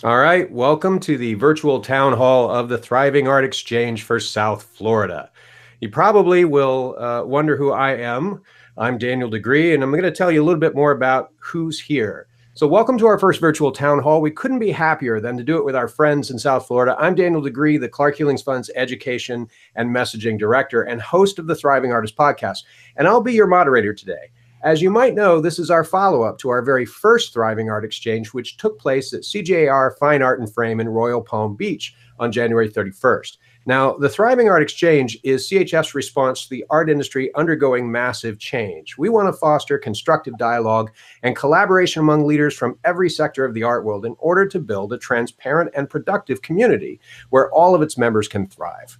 All right, welcome to the virtual town hall of the Thriving Art Exchange for South Florida. You probably will wonder who I am. I'm Daniel Degree, and I'm going to tell you a little bit more about who's here. So welcome to our first virtual town hall. We couldn't be happier than to do it with our friends in South Florida. I'm Daniel Degree, the Clark Healings Fund's Education and Messaging Director and host of the Thriving Artist Podcast, and I'll be your moderator today. As you might know, this is our follow-up to our very first Thriving Art Exchange, which took place at CJR Fine Art and Frame in Royal Palm Beach on January 31st. Now, the Thriving Art Exchange is CHF's response to the art industry undergoing massive change. We want to foster constructive dialogue and collaboration among leaders from every sector of the art world in order to build a transparent and productive community where all of its members can thrive.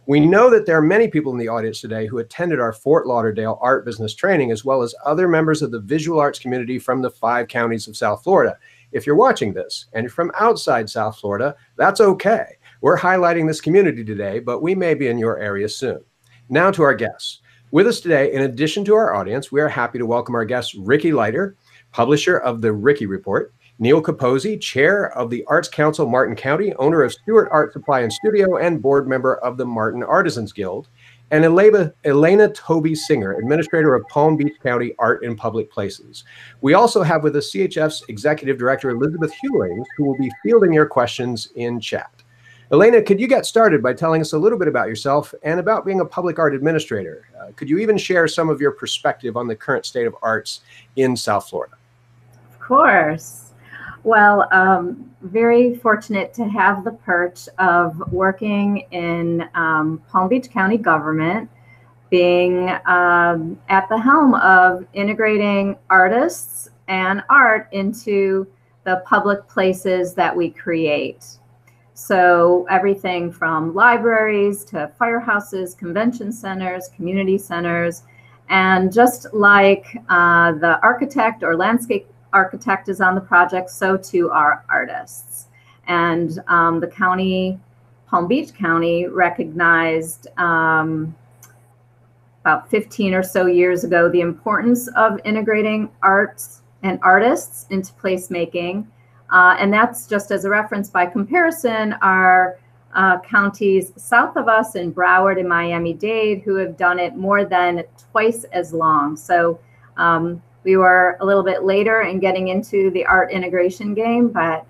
We know that there are many people in the audience today who attended our Fort Lauderdale art business training, as well as other members of the visual arts community from the 5 counties of South Florida. If you're watching this and you're from outside South Florida, that's okay. We're highlighting this community today, but we may be in your area soon. Now to our guests. With us today, in addition to our audience, we are happy to welcome our guest, Ricky Leiter, publisher of the Ricky Report, Neil Capozzi, chair of the Arts Council Martin County, owner of Stewart Art Supply and Studio, and board member of the Martin Artisans Guild, and Elena Toby Singer, administrator of Palm Beach County Art in Public Places. We also have with us CHF's executive director, Elizabeth Hewlings, who will be fielding your questions in chat. Elena, could you get started by telling us a little bit about yourself and about being a public art administrator? Could you even share some of your perspective on the current state of arts in South Florida? Of course. Well, very fortunate to have the perch of working in Palm Beach County government, being at the helm of integrating artists and art into the public places that we create. So everything from libraries to firehouses, convention centers, community centers, and just like the architect or landscape architect is on the project, so too are artists. And the county, Palm Beach County, recognized about 15 or so years ago the importance of integrating arts and artists into placemaking. And that's just as a reference. By comparison, our counties south of us in Broward and Miami-Dade, who have done it more than twice as long. So we were a little bit later in getting into the art integration game, but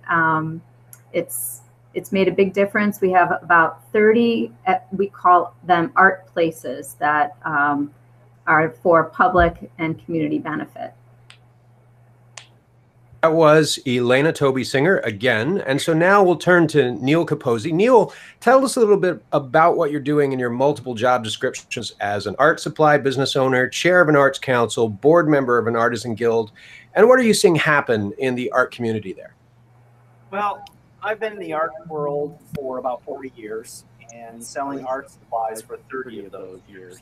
it's made a big difference. We have about 30, we call them art places, that are for public and community benefit. That was Elena Toby Singer again. And so now we'll turn to Neil Capozzi. Neil, tell us a little bit about what you're doing in your multiple job descriptions as an art supply business owner, chair of an arts council, board member of an artisan guild, and what are you seeing happen in the art community there? Well, I've been in the art world for about 40 years and selling art supplies for 30 of those years.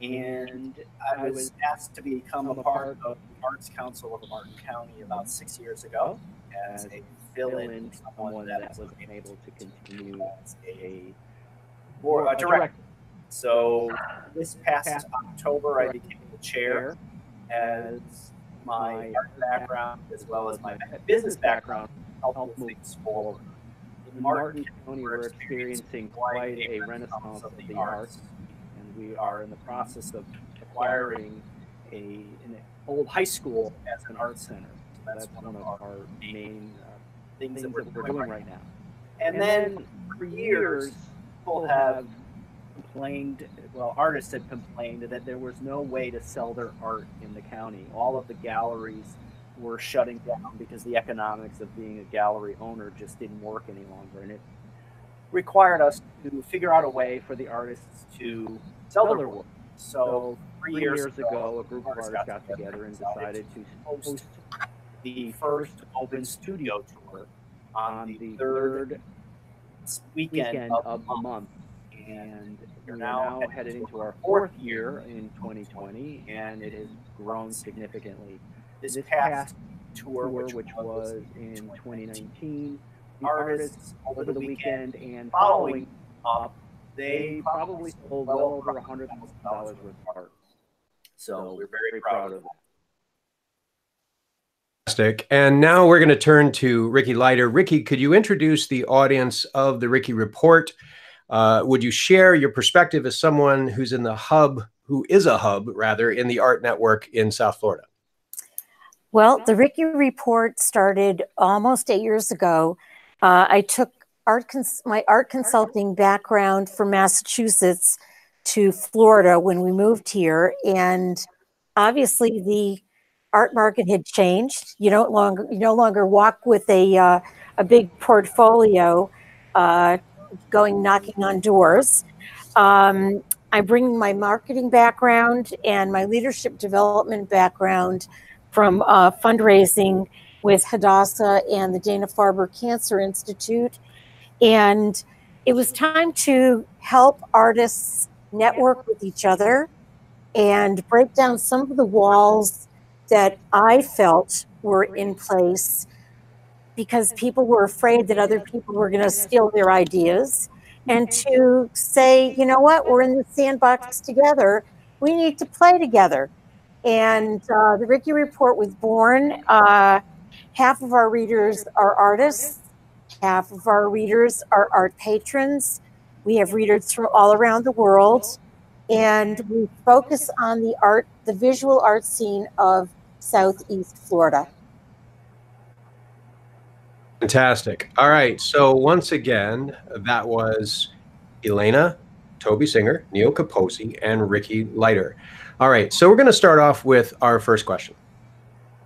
And I was asked to become a part of the Arts Council of Martin County about 6 years ago as a fill-in for someone that wasn't able to continue as a director. So this past October, I became the chair, as my art background as well as my business background helped move things forward. In Martin County, we're experiencing quite a renaissance of the arts. We are in the process of acquiring an old high school as an art center. So that's one of our main things that we're doing right now. And then for years, people have complained, well, artists had complained that there was no way to sell their art in the county. All of the galleries were shutting down because the economics of being a gallery owner just didn't work any longer. And it required us to figure out a way for the artists to sell their work. So 3 years ago, a group of artists got together and decided to host the first open studio tour on the third weekend of the month. And we're now headed into our 4th year in 2020, and it has grown significantly. This past tour, which was in 2019, the artists over the weekend and following up, they probably sold well over $100,000 worth of art. So we're very proud of that. Fantastic. And now we're going to turn to Ricky Leiter. Ricky, could you introduce the audience of the Ricky Report? Would you share your perspective as someone who's in the hub, who is a hub, rather, in the art network in South Florida? Well, the Ricky Report started almost 8 years ago. I took my art consulting background from Massachusetts to Florida when we moved here, and obviously the art market had changed. You no longer walk with a big portfolio, going knocking on doors. I'm bringing my marketing background and my leadership development background from fundraising with Hadassah and the Dana-Farber Cancer Institute. And it was time to help artists network with each other and break down some of the walls that I felt were in place because people were afraid that other people were going to steal their ideas, and to say, you know what, we're in the sandbox together. We need to play together. And the Ricky Report was born. Half of our readers are artists. Half of our readers are art patrons. We have readers from all around the world. And we focus on the visual art scene of Southeast Florida. Fantastic. All right. So once again, that was Elena, Toby Singer, Neil Capozzi, and Ricky Leiter. All right. So we're going to start off with our first question.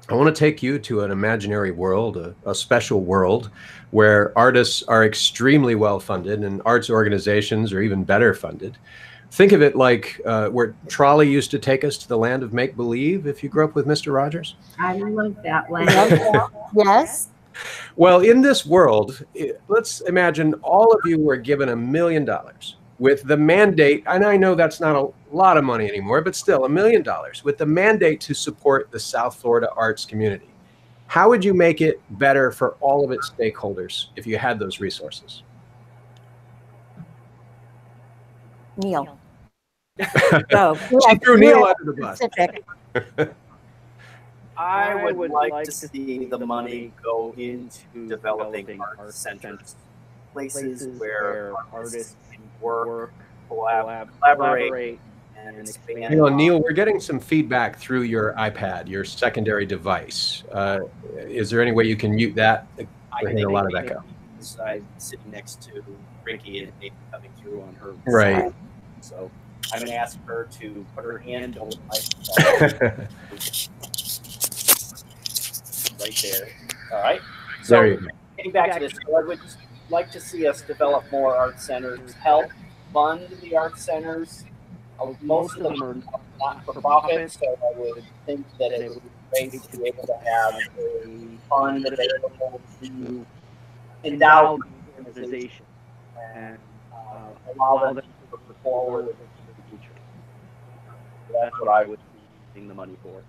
I want to take you to an imaginary world, a special world where artists are extremely well funded and arts organizations are even better funded. Think of it like where Trolley used to take us to the land of make-believe, if you grew up with Mr. Rogers. I love that land. Yes. Well, in this world, let's imagine all of you were given $1 million with the mandate, and I know that's not a lot of money anymore, but still $1 million with the mandate to support the South Florida arts community. How would you make it better for all of its stakeholders if you had those resources? Neil. Go. She threw Neil under the bus. I would like to see the money go into developing art centers, places where artists can work, collaborate, and expand. Neil, we're getting some feedback through your iPad, your secondary device. Is there any way you can mute that? We're hearing a lot of echo. I'm sitting next to Ricky and maybe coming through on her right side. So I'm going to ask her to put her hand on my right there. All right. So getting back to this, I would like to see us develop more art centers, help fund the art centers. Most of them are not for profit, so I would think that it would be great to be able to have a fund available to endow the organization and allow them to move forward into the future. So that's what I would be using the money for.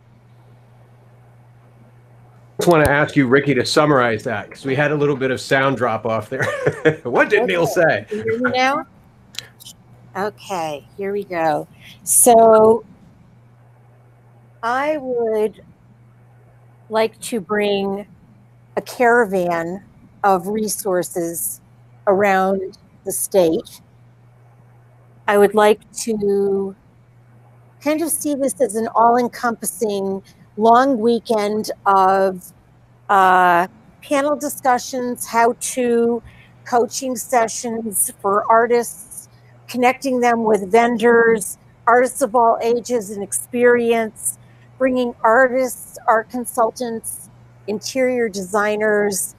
I just want to ask you, Ricky, to summarize that because we had a little bit of sound drop off there. What did Neil say? Can you hear me now? Okay, here we go. So I would like to bring a caravan of resources around the state. I would like to kind of see this as an all-encompassing long weekend of panel discussions, how-to coaching sessions for artists, connecting them with vendors, artists of all ages and experience, bringing artists, art consultants, interior designers,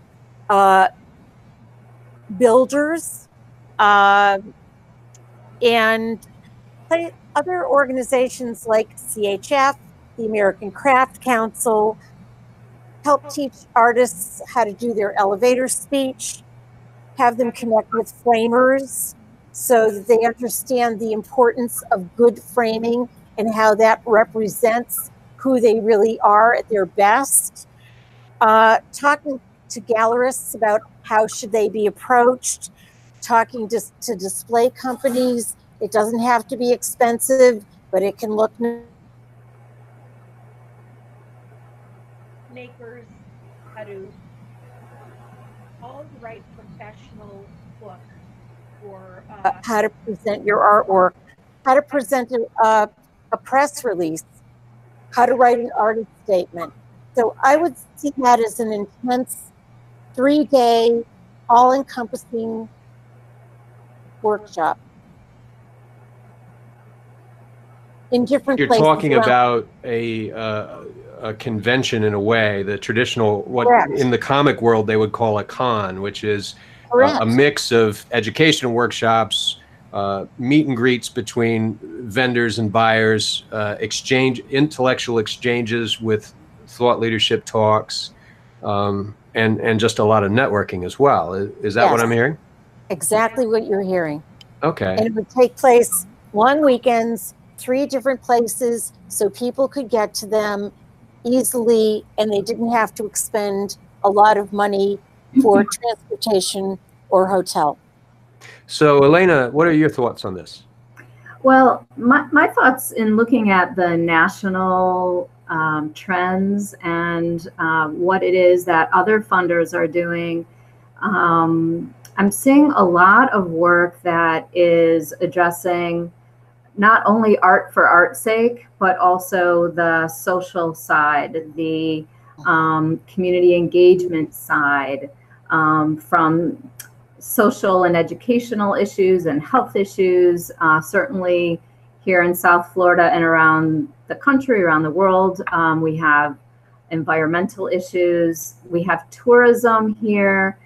builders, and other organizations like CHF, the American Craft Council, help teach artists how to do their elevator speech, have them connect with framers so that they understand the importance of good framing and how that represents who they really are at their best. Talking to gallerists about how should they be approached, talking to display companies. It doesn't have to be expensive, but it can look makers how to write professional book, or how to present your artwork, how to present a press release, how to write an artist statement. So I would see that as an intense 3-day, all-encompassing workshop in different You're places. talking about a convention in a way, the traditional, what Correct. in the comic world they would call a con, which is Correct. a mix of educational workshops, meet and greets between vendors and buyers, intellectual exchanges with thought leadership talks, and just a lot of networking as well. Is that what I'm hearing? Exactly what you're hearing. Okay. And it would take place long weekends, 3 different places, so people could get to them easily and they didn't have to expend a lot of money for transportation or hotel. So Elena, what are your thoughts on this? Well, my thoughts in looking at the national trends and what it is that other funders are doing, I'm seeing a lot of work that is addressing not only art for art's sake, but also the social side, the community engagement side, from social and educational issues and health issues. Certainly here in South Florida and around the country, around the world, we have environmental issues. We have tourism here.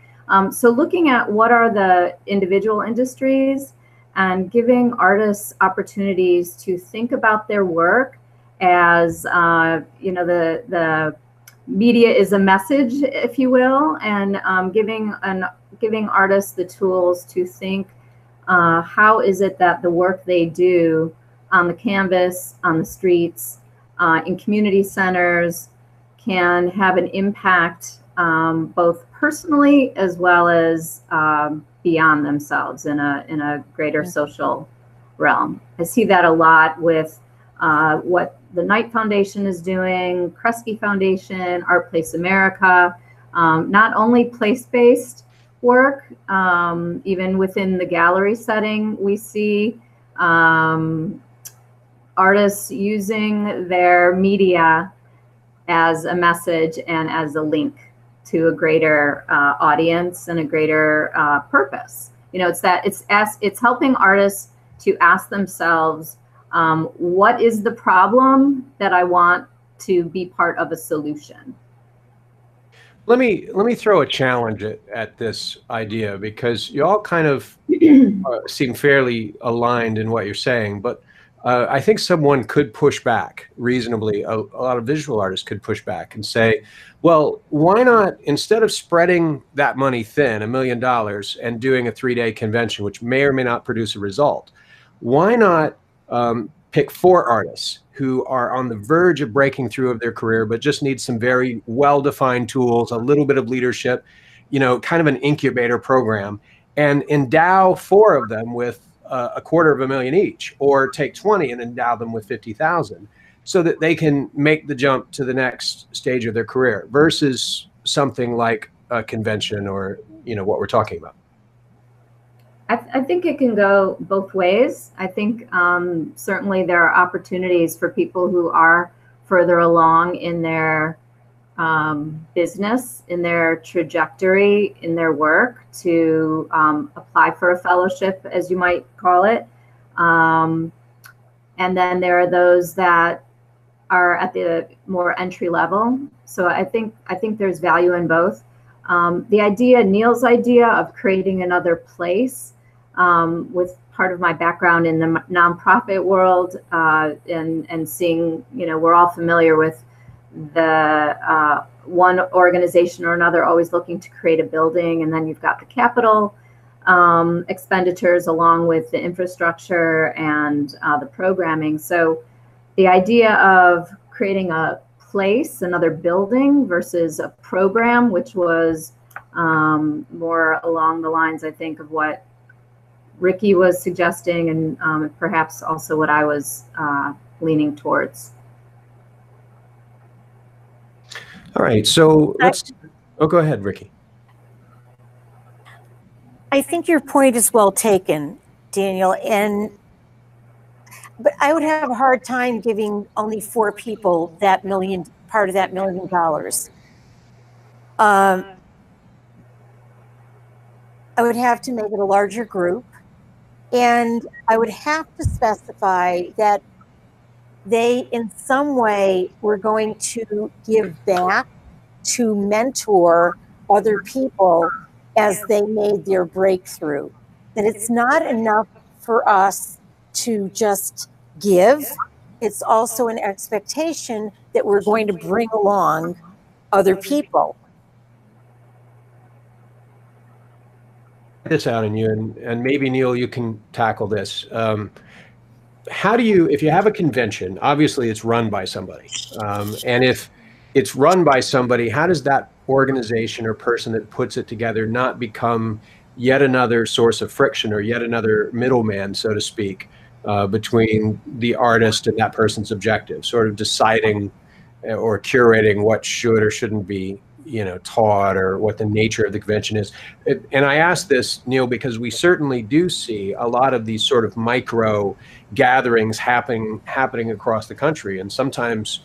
So looking at what are the individual industries and giving artists opportunities to think about their work as, the media is a message, if you will, and giving artists the tools to think, how is it that the work they do on the canvas, on the streets, in community centers can have an impact, both personally as well as beyond themselves in a greater social realm. I see that a lot with what the Knight Foundation is doing, Kresge Foundation, Art Place America, not only place-based work, even within the gallery setting, we see artists using their media as a message and as a link to a greater audience and a greater purpose. It's helping artists to ask themselves, what is the problem that I want to be part of a solution? Let me throw a challenge at this idea, because you all kind of seem fairly aligned in what you're saying, but I think someone could push back reasonably. A lot of visual artists could push back and say, well, why not, instead of spreading that money thin, $1 million, and doing a 3-day convention, which may or may not produce a result, why not pick 4 artists who are on the verge of breaking through of their career, but just need some very well-defined tools, a little bit of leadership, kind of an incubator program, and endow 4 of them with $250,000 each, or take 20 and endow them with 50,000, so that they can make the jump to the next stage of their career, versus something like a convention or what we're talking about. I think it can go both ways. I think certainly there are opportunities for people who are further along in their business, in their trajectory, in their work, to apply for a fellowship, as you might call it. And then there are those that are at the more entry level. So I think there's value in both. Neil's idea of creating another place, with part of my background in the nonprofit world, and seeing, we're all familiar with the one organization or another always looking to create a building, and then you've got the capital expenditures along with the infrastructure and the programming. So the idea of creating a place, another building, versus a program, which was more along the lines, I think, of what Ricky was suggesting, and perhaps also what I was leaning towards. All right, so let's Oh, go ahead, Ricky. I think your point is well taken, Daniel, but I would have a hard time giving only 4 people that part of that $1 million. I would have to make it a larger group, and I would have to specify that they in some way were going to give back to mentor other people as they made their breakthrough. That it's not enough for us to just give, it's also an expectation that we're going to bring along other people. This out in you, and maybe Neil, you can tackle this. How do you, if you have a convention, obviously it's run by somebody, and if it's run by somebody, how does that organization or person that puts it together not become yet another source of friction or yet another middleman, so to speak, between the artist and that person's objective, sort of deciding or curating what should or shouldn't be, taught, or what the nature of the convention is. And I ask this, Neil, because we certainly do see a lot of these sort of micro gatherings happening across the country, and sometimes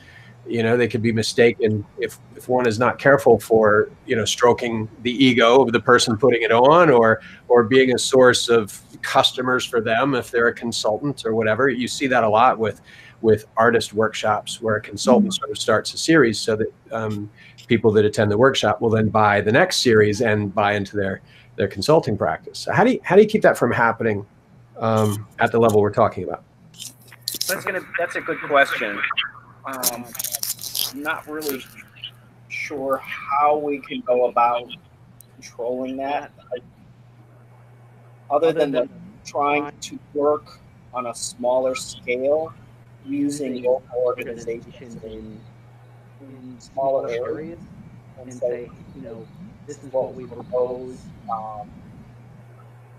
they could be mistaken if one is not careful for stroking the ego of the person putting it on, or being a source of customers for them if they're a consultant or whatever. You see that a lot with artist workshops, where a consultant sort of starts a series so that people that attend the workshop will then buy the next series and buy into their consulting practice. So how do you keep that from happening at the level we're talking about? That's a good question. I'm not really sure how we can go about controlling that, other than trying to work on a smaller scale using local organizations in smaller areas, and say, this is what we propose.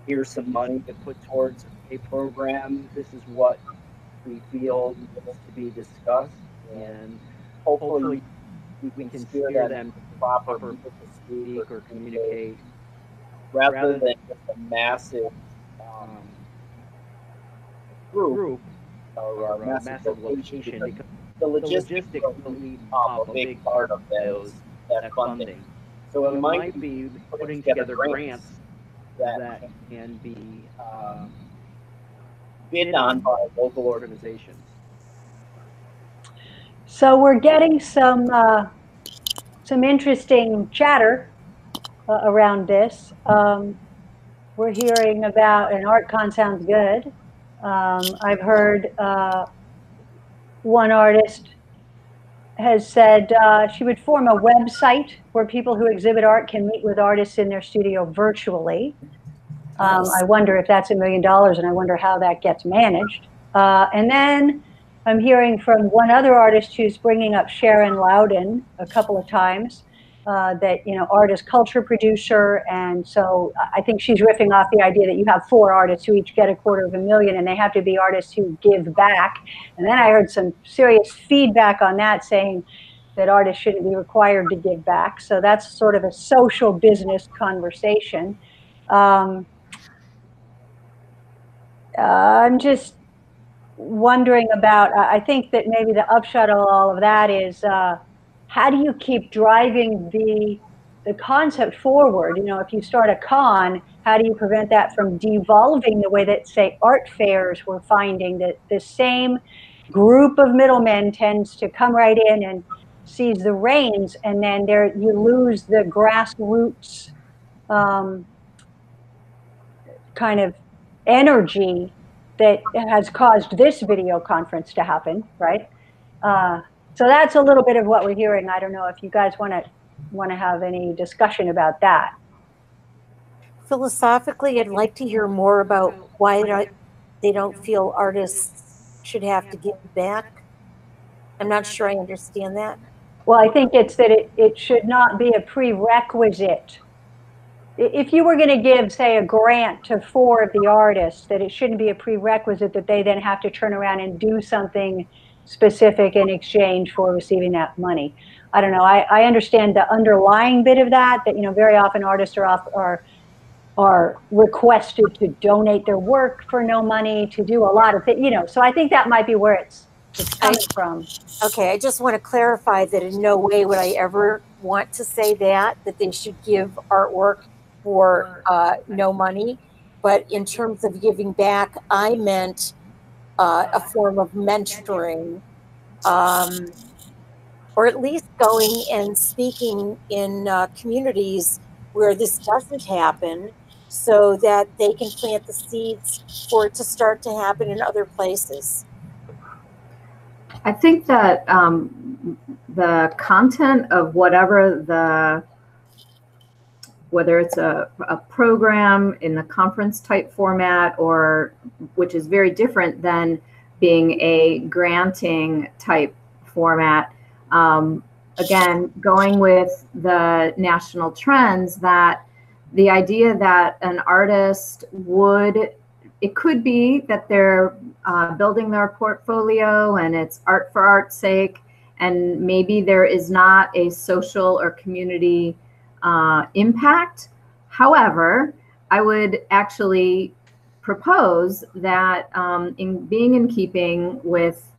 Here's some money to put towards a program. This is what we feel needs to be discussed, and hopefully we can steer them to proper people to speak or communicate, rather than just a massive group or a massive location. Because the logistics will be a big part of that funding. So it might be putting together grants that can be bid on by local organizations. So we're getting some interesting chatter around this. We're hearing about, and ArtCon sounds good. I've heard one artist has said she would form a website where people who exhibit art can meet with artists in their studio virtually. I wonder if that's $1 million, and I wonder how that gets managed. And then I'm hearing from one other artist who's bringing up Sharon Loudon a couple of times, that, artist culture producer. And so I think she's riffing off the idea that you have 4 artists who each get $250,000, and they have to be artists who give back. And then I heard some serious feedback on that, saying that artists shouldn't be required to give back. So that's sort of a social business conversation. I'm just wondering about, I think that maybe the upshot of all of that is, how do you keep driving the concept forward? If you start a con, how do you prevent that from devolving the way that, say, art fairs, we're finding that the same group of middlemen tends to come right in and seize the reins, and then you lose the grassroots kind of energy that has caused this video conference to happen, right? So that's a little bit of what we're hearing. I don't know if you guys want to have any discussion about that. Philosophically, I'd like to hear more about why they don't feel artists should have to give back. I'm not sure I understand that. Well, I think it's that it should not be a prerequisite. If you were going to give, say, a grant to 4 of the artists, that it shouldn't be a prerequisite that they then have to turn around and do something specific in exchange for receiving that money. I don't know. I understand the underlying bit of that, you know, very often artists are requested to donate their work for no money, to do a lot of things, you know, so I think that might be where it's coming from. Okay, I just want to clarify that in no way would I ever want to say that they should give artwork for no money. But in terms of giving back, I meant a form of mentoring, or at least going and speaking in communities where this doesn't happen, so that they can plant the seeds for it to start to happen in other places. I think that the content of whether it's a program in the conference type format, or which is very different than being a granting type format. Again, going with the national trends, that the idea that an artist it could be that they're building their portfolio and it's art for art's sake, and maybe there is not a social or community impact. However, I would actually propose that in keeping with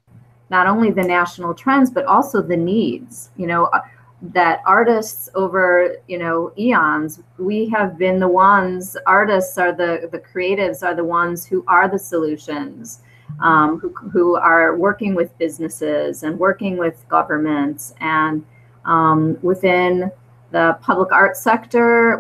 not only the national trends, but also the needs, you know, that artists over, you know, eons, we have been the ones, artists are the creatives are the ones who are the solutions, who are working with businesses and working with governments, and within the public art sector,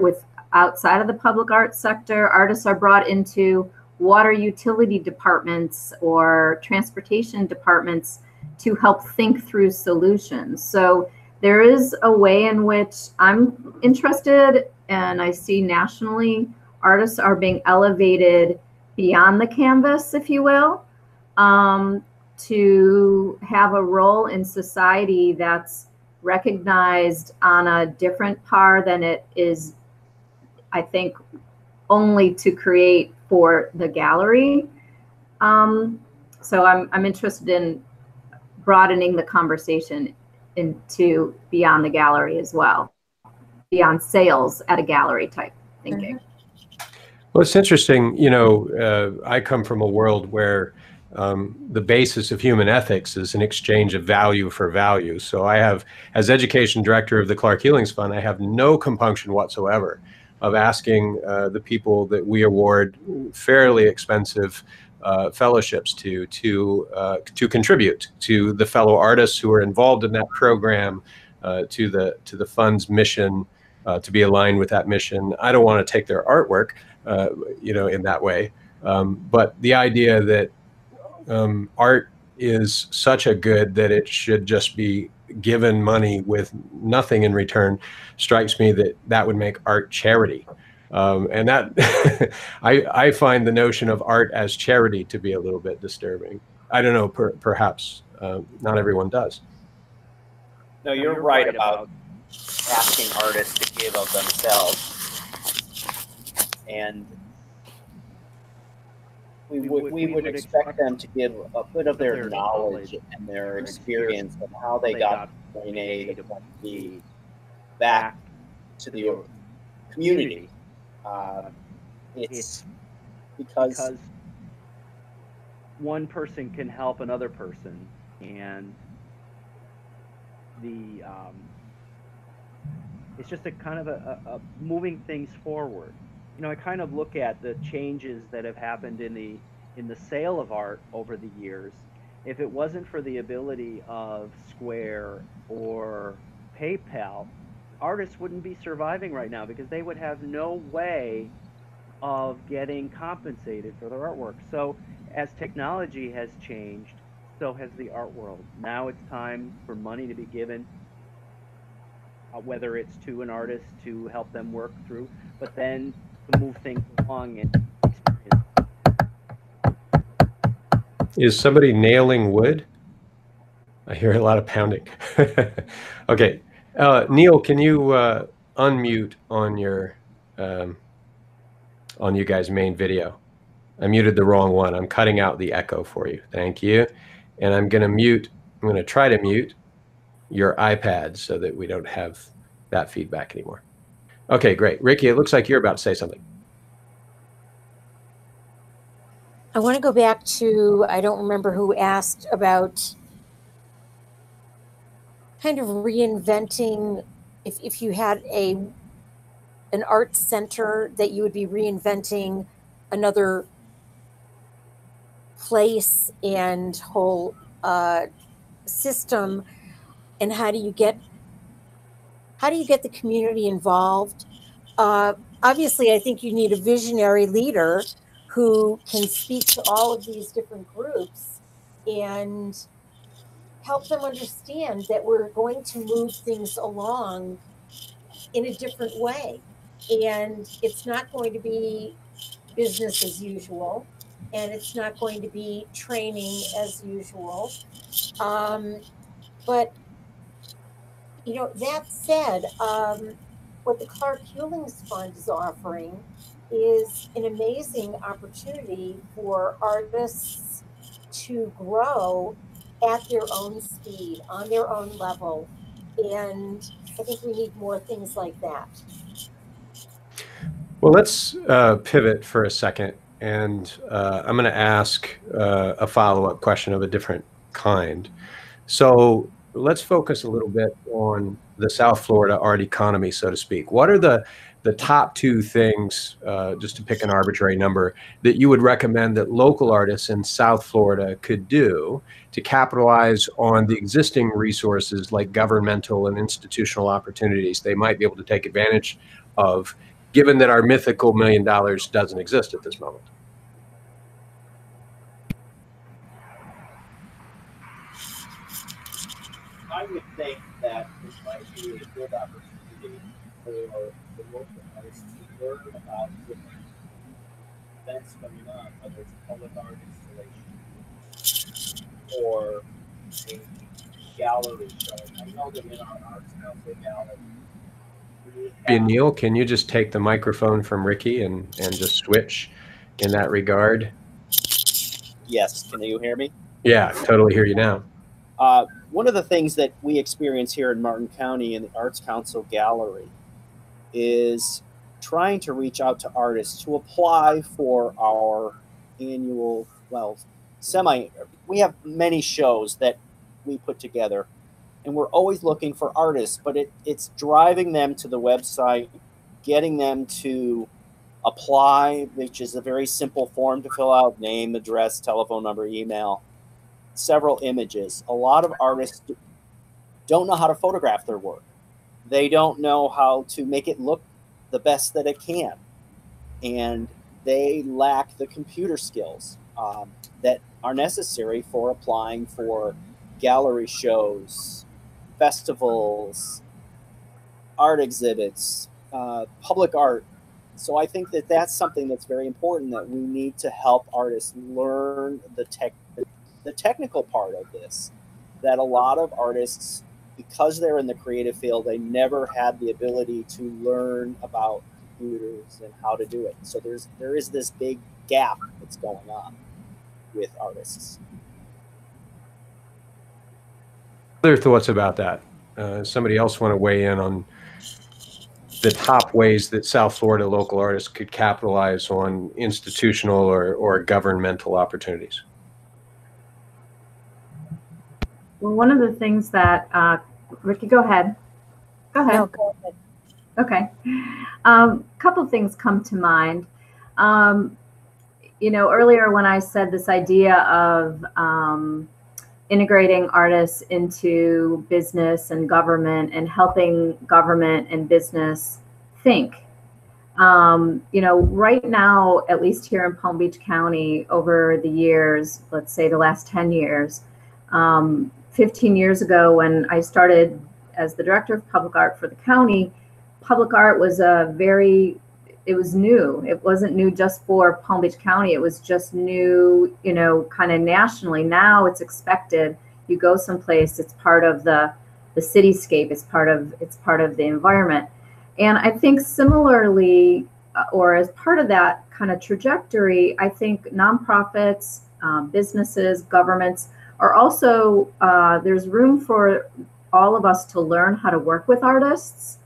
outside of the public art sector, artists are brought into water utility departments or transportation departments to help think through solutions. So there is a way in which I'm interested, and I see nationally artists are being elevated beyond the canvas, if you will, to have a role in society that's recognized on a different par than it is, I think, only to create for the gallery. So I'm interested in broadening the conversation into beyond the gallery as well, beyond sales at a gallery type thinking. Well, it's interesting, you know, I come from a world where the basis of human ethics is an exchange of value for value. So I have, as education director of the Clark Healings Fund, I have no compunction whatsoever of asking the people that we award fairly expensive fellowships to contribute to the fellow artists who are involved in that program, to the fund's mission, to be aligned with that mission. I don't want to take their artwork, you know, in that way, but the idea that art is such a good that it should just be given money with nothing in return strikes me that would make art charity. And that I find the notion of art as charity to be a little bit disturbing. I don't know, perhaps not everyone does. No, you're right about asking artists to give of themselves. And we would expect them to give a bit of their knowledge and their experience of how they got from point A to point B back to the community. It's because one person can help another person, and it's just a kind of a moving things forward. You know, I kind of look at the changes that have happened in the sale of art over the years. If it wasn't for the ability of Square or PayPal, artists wouldn't be surviving right now, because they would have no way of getting compensated for their artwork. So as technology has changed, so has the art world. Now it's time for money to be given, whether it's to an artist to help them work through, but then to move things along and experience. Is somebody nailing wood? I hear a lot of pounding. Okay, Neil, can you unmute on you guys' main video? I muted the wrong one. I'm cutting out the echo for you. Thank you. And I'm going to mute I'm going to try to mute your iPad so that we don't have that feedback anymore. Okay, great. Ricky, it looks like you're about to say something. I want to go back to, I don't remember who asked about kind of reinventing, if you had an art center, that you would be reinventing another place and whole system, and how do you get the community involved? Obviously, I think you need a visionary leader who can speak to all of these different groups and help them understand that we're going to move things along in a different way. And it's not going to be business as usual, and it's not going to be training as usual. But, that said, what the Clark Hewlings Fund is offering is an amazing opportunity for artists to grow at their own speed, on their own level. And I think we need more things like that. Well, let's pivot for a second, and I'm going to ask a follow-up question of a different kind. So let's focus a little bit on the South Florida art economy, so to speak. What are the top two things, just to pick an arbitrary number, that you would recommend that local artists in South Florida could do to capitalize on the existing resources like governmental and institutional opportunities they might be able to take advantage of, given that our mythical $1 million doesn't exist at this moment? I would think that it might be a good opportunity for the local artists to learn about different events coming up, whether it's a public art installation or a gallery show. I know that in our Arts Council gallery, Neil, can you just take the microphone from Ricky and just switch in that regard? Yes, can you hear me? Yeah, totally hear you now. One of the things that we experience here in Martin County in the Arts Council Gallery is trying to reach out to artists to apply for our annual, we have many shows that we put together, and we're always looking for artists, but it's driving them to the website, getting them to apply, which is a very simple form to fill out: name, address, telephone number, email, several images. A lot of artists don't know how to photograph their work. They don't know how to make it look the best that it can. And they lack the computer skills that are necessary for applying for gallery shows, festivals, art exhibits, public art. So I think that that's something that's very important, that we need to help artists learn the technical part of this, that a lot of artists, because they're in the creative field, they never had the ability to learn about computers and how to do it. So there is this big gap that's going on with artists. Other thoughts about that? Somebody else want to weigh in on the top ways that South Florida local artists could capitalize on institutional or governmental opportunities? Well, one of the things that, Ricky, go ahead. Go ahead. No, go ahead. Okay. Couple things come to mind. Earlier when I said this idea of integrating artists into business and government and helping government and business think. Right now, at least here in Palm Beach County, over the years, let's say the last 10 years, 15 years ago when I started as the director of public art for the county, public art was it was new. It wasn't new just for Palm Beach County. It was just new, kind of nationally. Now it's expected. You go someplace, it's part of the cityscape. It's part of the environment. And I think similarly, or as part of that kind of trajectory, I think nonprofits, businesses, governments are also, there's room for all of us to learn how to work with artists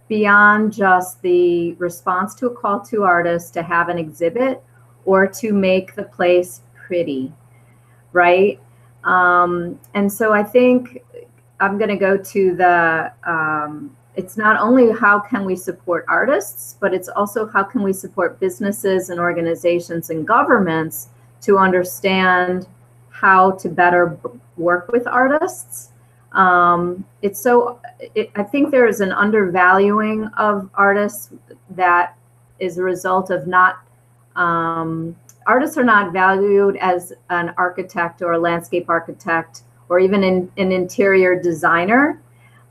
beyond just the response to a call to artists to have an exhibit or to make the place pretty, right? And so I think I'm going to go to the, it's not only how can we support artists, but it's also how can we support businesses and organizations and governments to understand how to better work with artists. I think there is an undervaluing of artists that is a result of not, artists are not valued as an architect or a landscape architect or even an interior designer.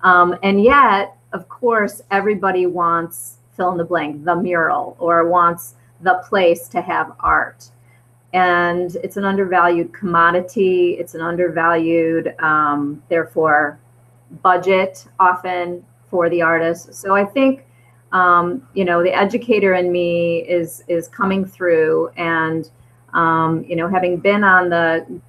And yet, of course, everybody wants fill in the blank, the mural, or wants the place to have art. And it's an undervalued commodity. It's an undervalued, therefore, budget often for the artist. So I think, the educator in me is coming through, and having been on the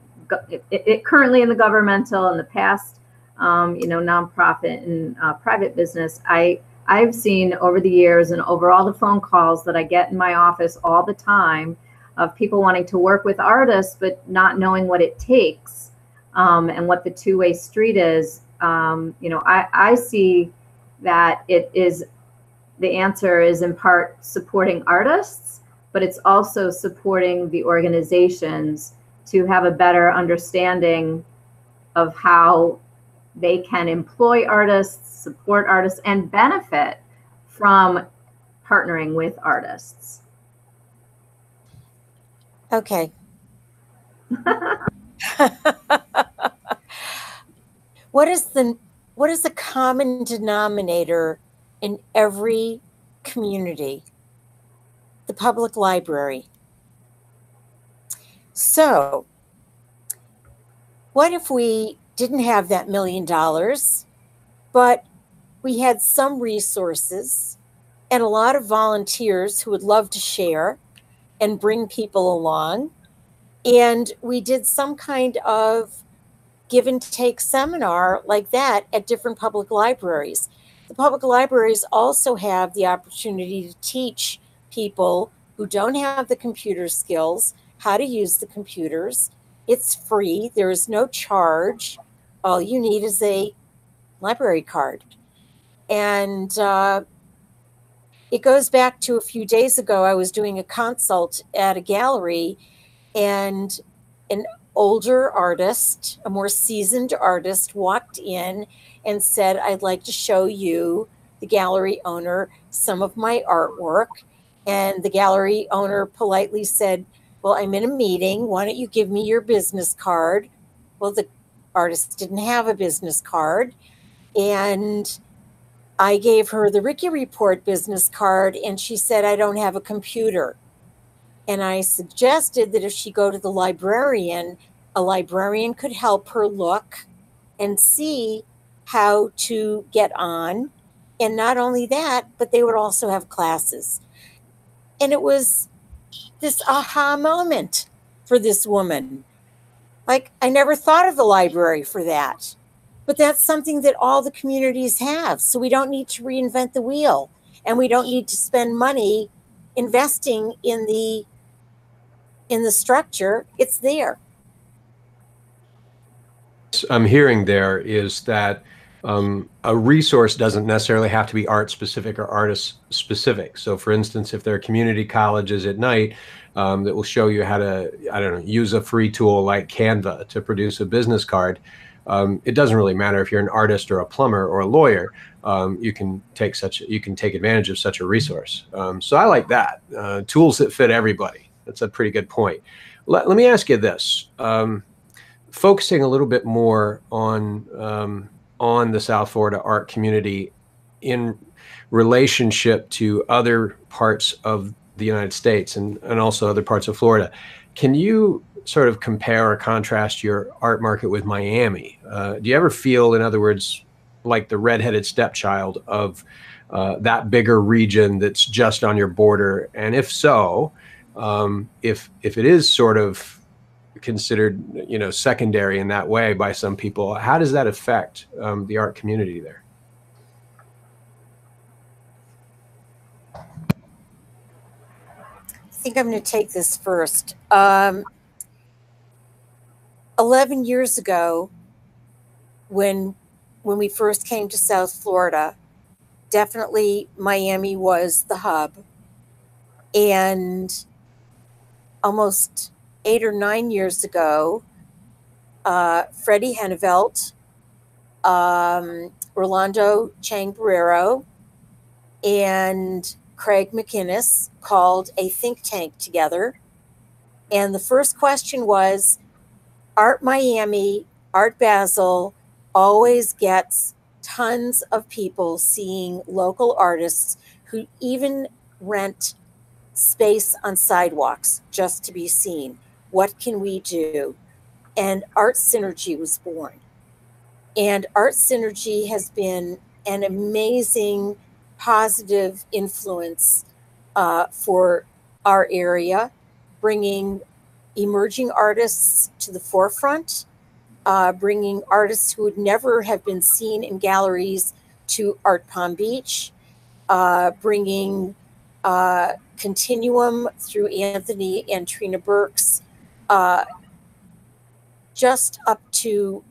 currently in the governmental, in the past, nonprofit and private business, I've seen over the years and over all the phone calls that I get in my office all the time of people wanting to work with artists, but not knowing what it takes, and what the two-way street is. I see that it is, the answer is in part supporting artists, but it's also supporting the organizations to have a better understanding of how they can employ artists, support artists, and benefit from partnering with artists. Okay. What is the common denominator in every community? The public library. So, what if we didn't have that $1 million, but we had some resources and a lot of volunteers who would love to share and bring people along, and we did some kind of give and take seminar like that at different public libraries. The public libraries also have the opportunity to teach people who don't have the computer skills how to use the computers. It's free. There is no charge. All you need is a library card. And it goes back to a few days ago. I was doing a consult at a gallery, and an older artist, a more seasoned artist, walked in and said, "I'd like to show you, the gallery owner, some of my artwork." And the gallery owner politely said, "Well, I'm in a meeting. Why don't you give me your business card?" Well, the artist didn't have a business card. And I gave her the Ricky Report business card, and she said, "I don't have a computer." And I suggested that if she go to the librarian, a librarian could help her look and see how to get on. And not only that, but they would also have classes. And it was this aha moment for this woman. Like, I never thought of the library for that. But that's something that all the communities have. So we don't need to reinvent the wheel, and we don't need to spend money investing in the structure. It's there. I'm hearing there is that a resource doesn't necessarily have to be art specific or artist specific. So for instance, if there are community colleges at night that will show you how to, I don't know, use a free tool like Canva to produce a business card, it doesn't really matter if you're an artist or a plumber or a lawyer. You can take advantage of such a resource. So I like that. Tools that fit everybody. That's a pretty good point. Let me ask you this. Focusing a little bit more on the South Florida art community in relationship to other parts of the United States and also other parts of Florida, can you sort of compare or contrast your art market with Miami? Do you ever feel, in other words, like the redheaded stepchild of that bigger region that's just on your border? And if so, if it is sort of considered, you know, secondary in that way by some people. How does that affect the art community there? I think I'm going to take this first. 11 years ago, when we first came to South Florida, definitely Miami was the hub. And almost 8 or 9 years ago, Freddie Hennevelt, Rolando Chang-Barrero, and Craig McInnes called a think tank together. And the first question was, Art Miami, Art Basel always gets tons of people seeing local artists who even rent space on sidewalks just to be seen. What can we do? And Art Synergy was born. And Art Synergy has been an amazing positive influence for our area, bringing emerging artists to the forefront, bringing artists who would never have been seen in galleries to Art Palm Beach, bringing Continuum through Anthony and Trina Burks, just up to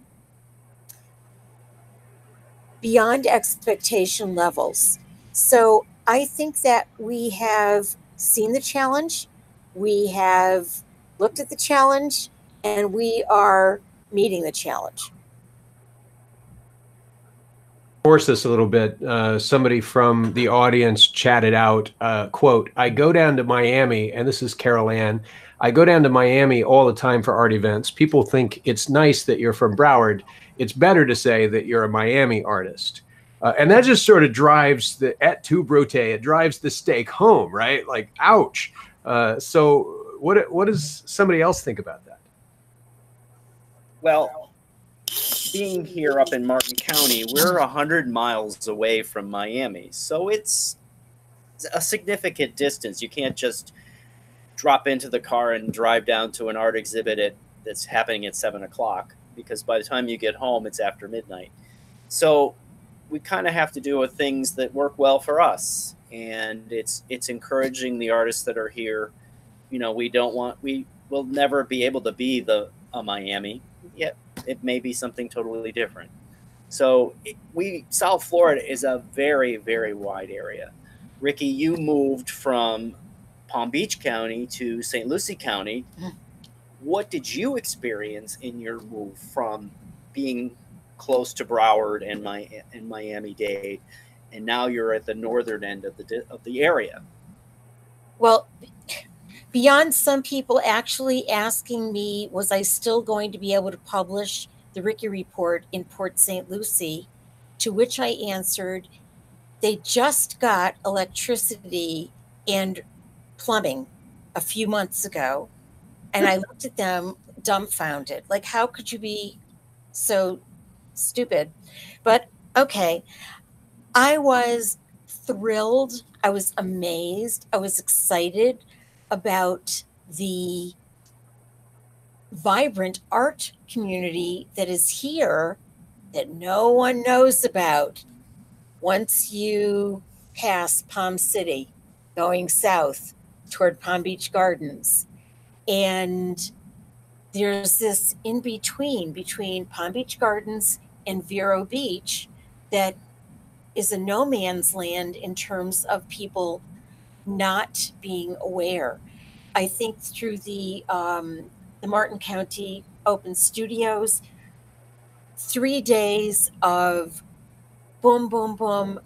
beyond expectation levels. So I think that we have seen the challenge, we have looked at the challenge, and we are meeting the challenge. Force this a little bit. Somebody from the audience chatted out, quote, I go down to Miami, and this is Carol Ann, I go down to Miami all the time for art events. People think it's nice that you're from Broward. It's better to say that you're a Miami artist. And that just sort of drives the et tu brute, it drives the stake home, right? Like, ouch. So what does somebody else think about that? Well, being here up in Martin County, we're 100 miles away from Miami. So it's a significant distance. You can't just drop into the car and drive down to an art exhibit that's happening at 7 o'clock, because by the time you get home, it's after midnight. So we kind of have to do things that work well for us. And it's encouraging the artists that are here. You know, we will never be able to be a Miami, yet it may be something totally different. So South Florida is a very, very wide area. Ricky, you moved from Palm Beach County to St. Lucie County. What did you experience in your move from being close to Broward and Miami-Dade, and now you're at the northern end of the area? Well, beyond some people actually asking me, was I still going to be able to publish the Ricky Report in Port St. Lucie, to which I answered, they just got electricity and plumbing a few months ago. And I looked at them dumbfounded. Like, how could you be so stupid? But okay, I was thrilled. I was amazed. I was excited about the vibrant art community that is here that no one knows about once you pass Palm City going south toward Palm Beach Gardens. And there's this in between Palm Beach Gardens and Vero Beach that is a no man's land in terms of people not being aware. I think through the Martin County Open Studios, 3 days of boom, boom, boom,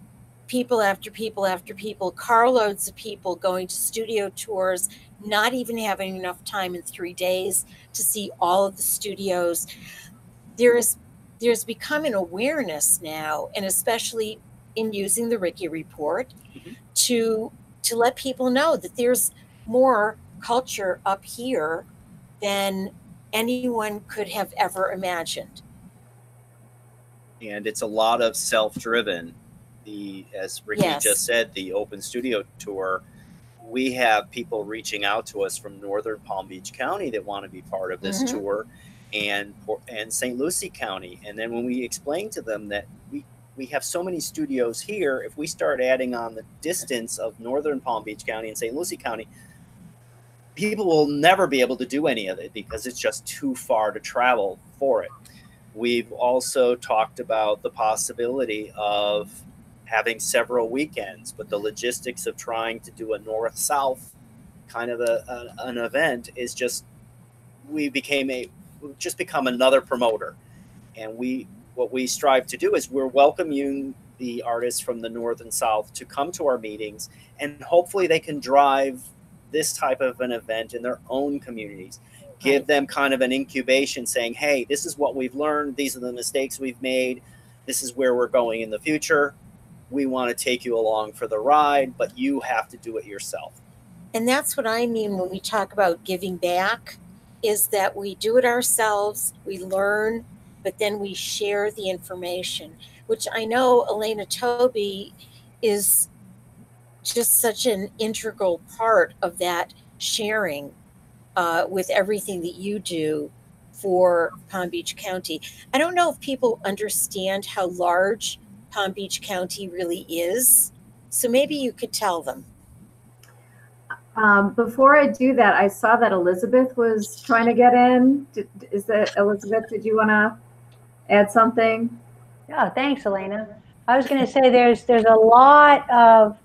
people after people after people, carloads of people going to studio tours, not even having enough time in 3 days to see all of the studios. There's become an awareness now, and especially in using the Ricky Report, to let people know that there's more culture up here than anyone could have ever imagined. And it's a lot of self-driven. As Ricky just said, the Open Studio Tour we have people reaching out to us from northern Palm Beach County that want to be part of this tour, and St. Lucie County. And then when we explain to them that we have so many studios here, if we start adding on the distance of northern Palm Beach County and St. Lucie County, people will never be able to do any of it because it's just too far to travel for it. We've also talked about the possibility of having several weekends, but the logistics of trying to do a north-south kind of an event is just, we've just become another promoter. And what we strive to do is we're welcoming the artists from the north and south to come to our meetings, and hopefully they can drive this type of an event in their own communities. Give them kind of an incubation saying, hey, this is what we've learned. These are the mistakes we've made. This is where we're going in the future. We want to take you along for the ride, but you have to do it yourself. And that's what I mean when we talk about giving back, is that we do it ourselves, we learn, but then we share the information, which I know Elena Toby is just such an integral part of that sharing with everything that you do for Palm Beach County. I don't know if people understand how large Palm Beach County really is, so maybe you could tell them. Before I do that, I saw that Elizabeth was trying to get in. Is that Elizabeth? Did you want to add something? Yeah, thanks, Elena. I was going to say there's a lot of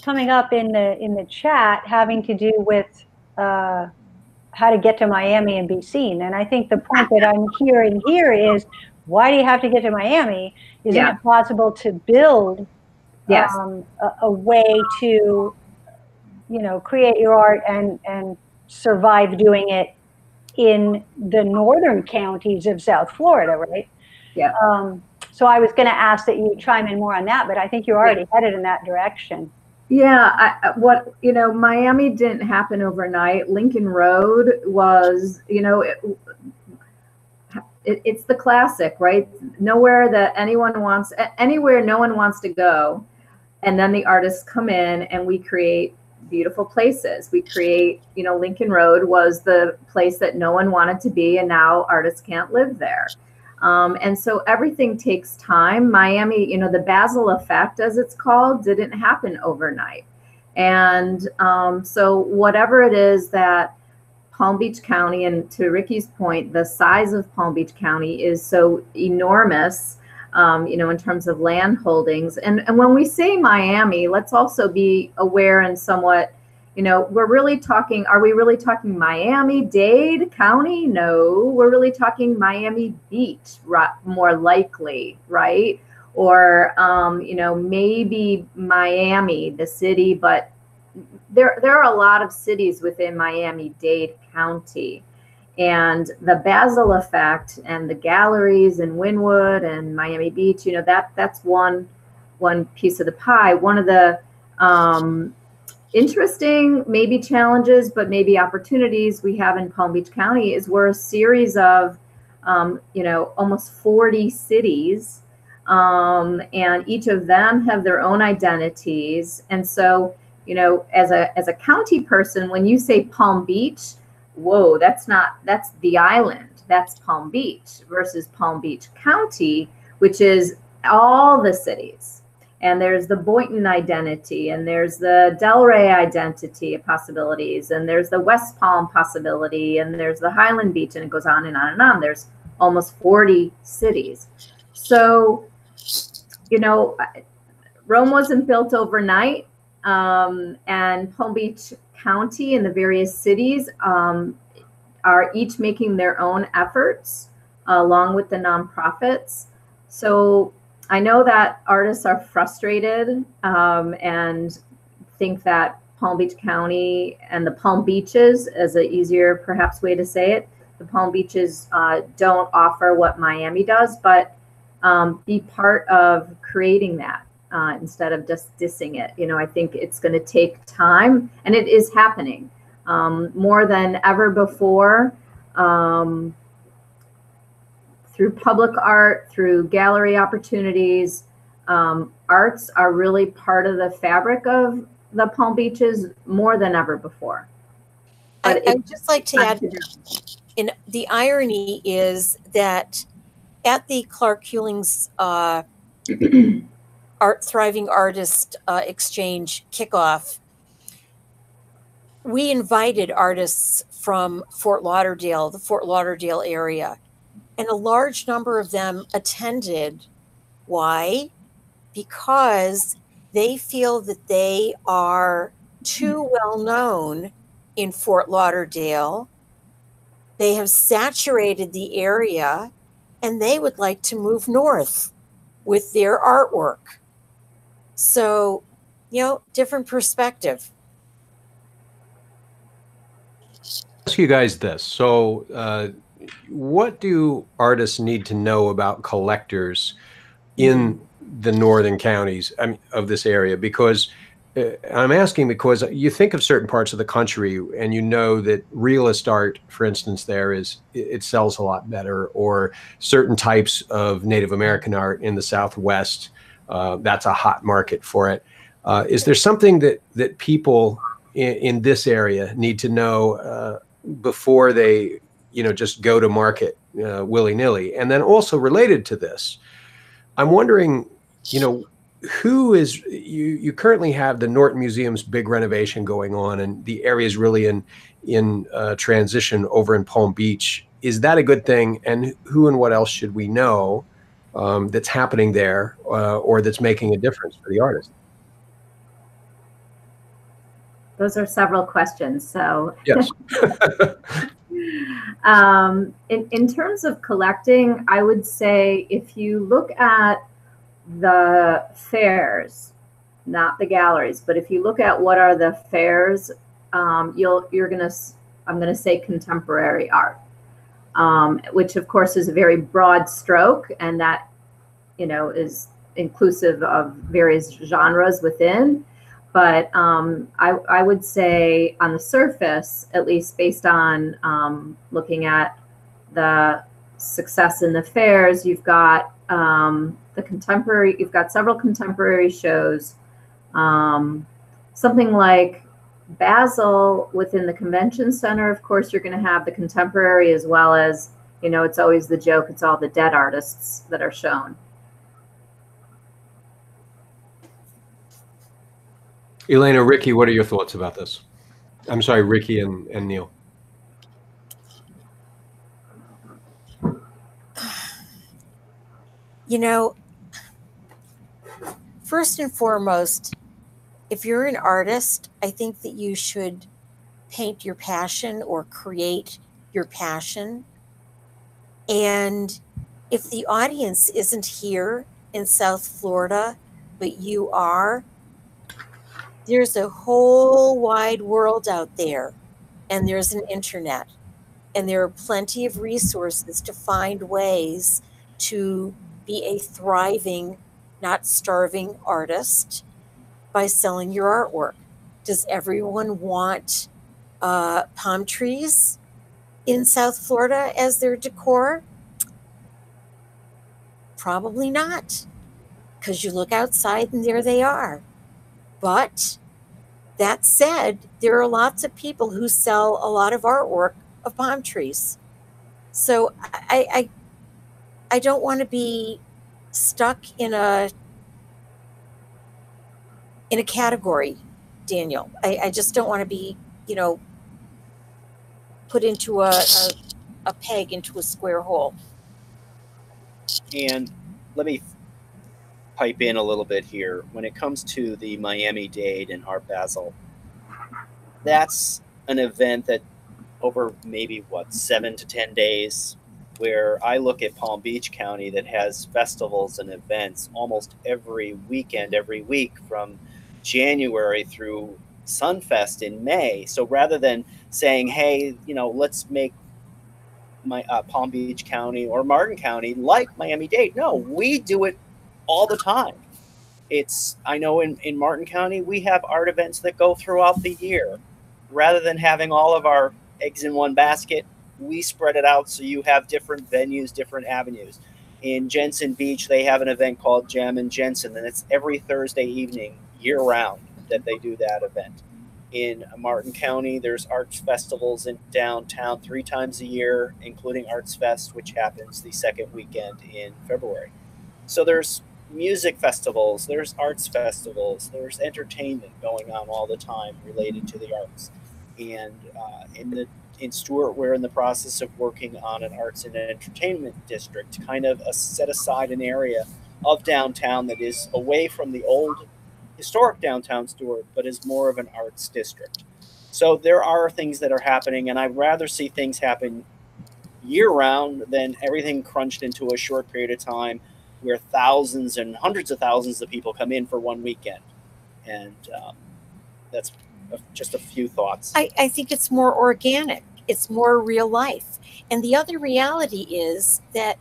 coming up in the chat having to do with how to get to Miami and be seen. And I think the point that I'm hearing here is, why do you have to get to Miami? Isn't it possible to build a way to, create your art and survive doing it in the northern counties of South Florida, right? Yeah. So I was going to ask that you chime in more on that, but I think you're already headed in that direction. Yeah, Miami didn't happen overnight. Lincoln Road was, it's the classic, right? Anywhere no one wants to go. And then the artists come in and we create beautiful places. We create, Lincoln Road was the place that no one wanted to be, and now artists can't live there. And so everything takes time. Miami, the Basel effect, as it's called, didn't happen overnight. And so whatever it is that Palm Beach County, and to Ricky's point, the size of Palm Beach County is so enormous, in terms of land holdings. And when we say Miami, let's also be aware and somewhat, are we really talking Miami-Dade County? No, we're really talking Miami Beach, more likely, right? Or, maybe Miami, the city, but there are a lot of cities within Miami-Dade County. And the Basel effect and the galleries in Wynwood and Miami Beach, that's one piece of the pie. One of the interesting, maybe challenges, but maybe opportunities we have in Palm Beach County is we're a series of, almost 40 cities, and each of them have their own identities. And so, as a county person, when you say Palm Beach, whoa, that's the island, that's Palm Beach, versus Palm Beach County, which is all the cities. And there's the Boynton identity, and there's the Delray identity of possibilities, and there's the West Palm possibility, and there's the Highland Beach, and it goes on and on and on. There's almost 40 cities. So, Rome wasn't built overnight, and Palm Beach County and the various cities are each making their own efforts along with the nonprofits. So I know that artists are frustrated and think that Palm Beach County and the Palm Beaches, as an easier perhaps way to say it, the Palm Beaches don't offer what Miami does, but be part of creating that. Instead of just dissing it. I think it's going to take time, and it is happening more than ever before, through public art, through gallery opportunities. Arts are really part of the fabric of the Palm Beaches more than ever before. But I'd just like to add, and the irony is that at the Clark Hewlings Thriving Artist Exchange kickoff, we invited artists from Fort Lauderdale, the Fort Lauderdale area, and a large number of them attended. Why? Because they feel that they are too well known in Fort Lauderdale. They have saturated the area and they would like to move north with their artwork. So, you know, different perspective. Ask you guys this. So, what do artists need to know about collectors in the northern counties of this area? Because I'm asking because you think of certain parts of the country and you know that realist art, for instance, it sells a lot better, or certain types of Native American art in the Southwest, that's a hot market for it. Is there something that people in this area need to know before they, just go to market willy-nilly? And then also related to this, I'm wondering, who is, you currently have the Norton Museum's big renovation going on, and the area is really in transition over in Palm Beach. Is that a good thing? And who and what else should we know that's happening there or that's making a difference for the artist? Those are several questions. So yes. In terms of collecting, I would say if you look at the fairs, not the galleries, but if you look at what are the fairs, I'm gonna say contemporary art, which of course is a very broad stroke, and that is inclusive of various genres within. But I would say on the surface, at least based on looking at the success in the fairs, you've got you've got several contemporary shows. Something like Basel within the convention center, of course, you're going to have the contemporary as well as, it's always the joke, it's all the dead artists that are shown. Elena, Ricky, what are your thoughts about this? I'm sorry, Ricky and Neil. First and foremost, if you're an artist, I think that you should paint your passion or create your passion. And if the audience isn't here in South Florida, but you are, there's a whole wide world out there, and there's an internet, and there are plenty of resources to find ways to be a thriving, not starving artist by selling your artwork. Does everyone want palm trees in South Florida as their decor? Probably not, because you look outside and there they are. But that said, there are lots of people who sell a lot of artwork of palm trees. So I don't want to be stuck in a category, Daniel. I just don't want to be, put into a peg into a square hole. And let me pipe in a little bit here. When it comes to the Miami-Dade and Art Basel, that's an event that over maybe 7 to 10 days, where I look at Palm Beach County that has festivals and events almost every weekend, every week, from January through Sunfest in May. So rather than saying, hey, let's make my Palm Beach County or Martin County like Miami-Dade, no, we do it all the time. I know in Martin County, we have art events that go throughout the year. Rather than having all of our eggs in one basket, we spread it out so you have different venues, different avenues. In Jensen Beach, they have an event called Jam and Jensen, and it's every Thursday evening, year round. that they do that event. In Martin County, there's arts festivals in downtown 3 times a year, including Arts Fest, which happens the second weekend in February. So there's music festivals, there's arts festivals, there's entertainment going on all the time related to the arts. And in Stewart, we're in the process of working on an arts and entertainment district, kind of set aside an area of downtown that is away from the old historic downtown Stewart, but is more of an arts district. So there are things that are happening, and I'd rather see things happen year round than everything crunched into a short period of time where thousands and hundreds of thousands of people come in for one weekend. And that's just a few thoughts. I think it's more organic. It's more real life. And the other reality is that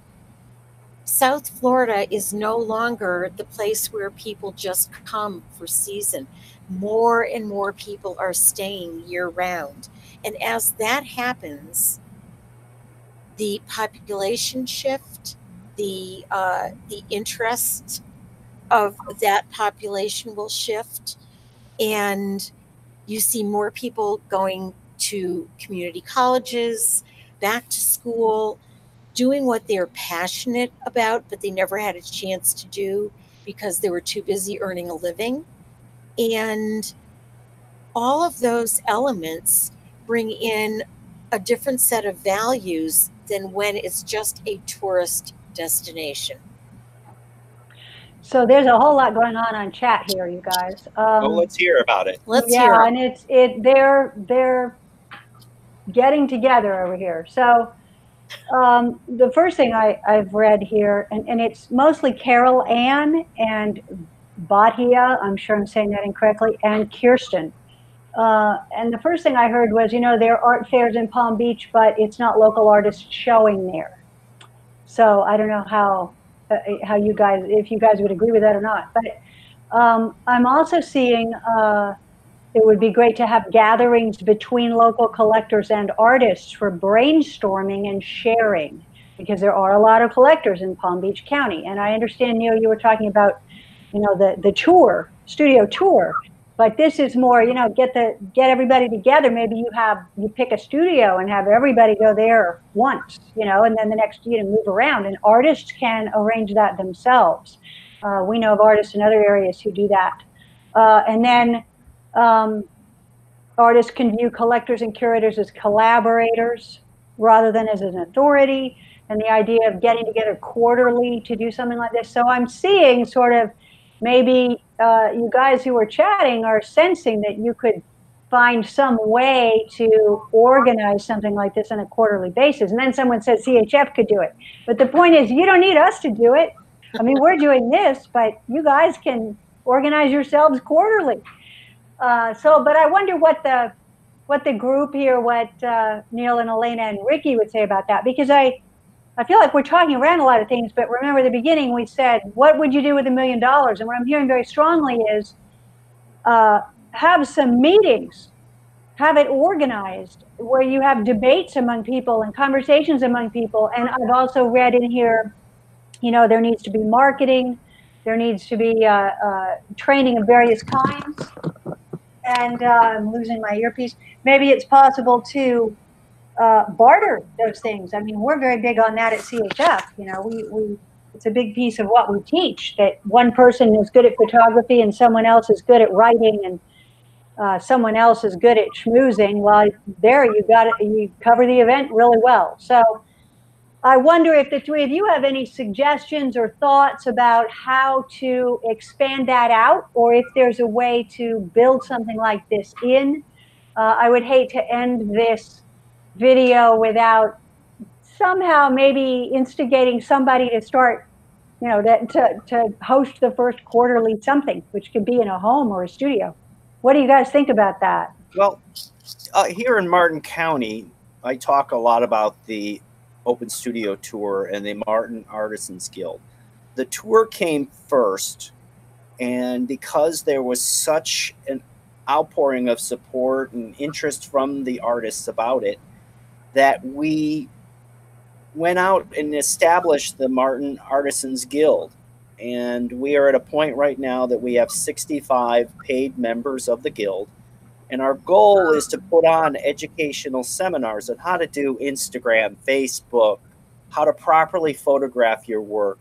South Florida is no longer the place where people just come for season. More and more people are staying year round. And as that happens, the population shift, the interest of that population will shift, and you see more people going to community colleges, back to school, doing what they're passionate about, but they never had a chance to do because they were too busy earning a living. And all of those elements bring in a different set of values than when it's just a tourist destination. So there's a whole lot going on chat here, you guys. Well, let's hear about it. Let's hear it. And they're getting together over here. So the first thing I've read here, and it's mostly Carol Ann and Bhatia, I'm sure I'm saying that incorrectly, and Kirsten. And the first thing I heard was, there are art fairs in Palm Beach, but it's not local artists showing there. So I don't know how you guys, if you guys would agree with that or not. But I'm also seeing it would be great to have gatherings between local collectors and artists for brainstorming and sharing, because there are a lot of collectors in Palm Beach County. And I understand, Neil, you were talking about, the tour, studio tour. But this is more, get everybody together. Maybe you pick a studio and have everybody go there once, and then the next move around. And artists can arrange that themselves. We know of artists in other areas who do that. And then artists can view collectors and curators as collaborators rather than as an authority. And the idea of getting together quarterly to do something like this. So I'm seeing sort of maybe you guys who are chatting are sensing that you could find some way to organize something like this on a quarterly basis. And then someone said CHF could do it. But the point is, you don't need us to do it. I mean, we're doing this, but you guys can organize yourselves quarterly. But I wonder what the group here, what Neil and Elena and Ricky would say about that, because I feel like we're talking around a lot of things, but remember at the beginning we said, what would you do with $1 million? And what I'm hearing very strongly is have some meetings, have it organized where you have debates among people and conversations among people. And I've also read in here, there needs to be marketing, there needs to be training of various kinds. And I'm losing my earpiece. Maybe it's possible to barter those things. I mean, we're very big on that at CHF. It's a big piece of what we teach, that one person is good at photography and someone else is good at writing and someone else is good at schmoozing. Well, there you cover the event really well. So I wonder if the three of you have any suggestions or thoughts about how to expand that out, or if there's a way to build something like this in. I would hate to end this video without somehow maybe instigating somebody to start, to host the first quarterly something, which could be in a home or a studio. What do you guys think about that? Well, here in Martin County, I talk a lot about the Open Studio Tour and the Martin Artisans Guild. The tour came first, and because there was such an outpouring of support and interest from the artists about it, that we went out and established the Martin Artisans Guild. And we are at a point right now that we have 65 paid members of the Guild. And our goal is to put on educational seminars on how to do Instagram, Facebook, how to properly photograph your work,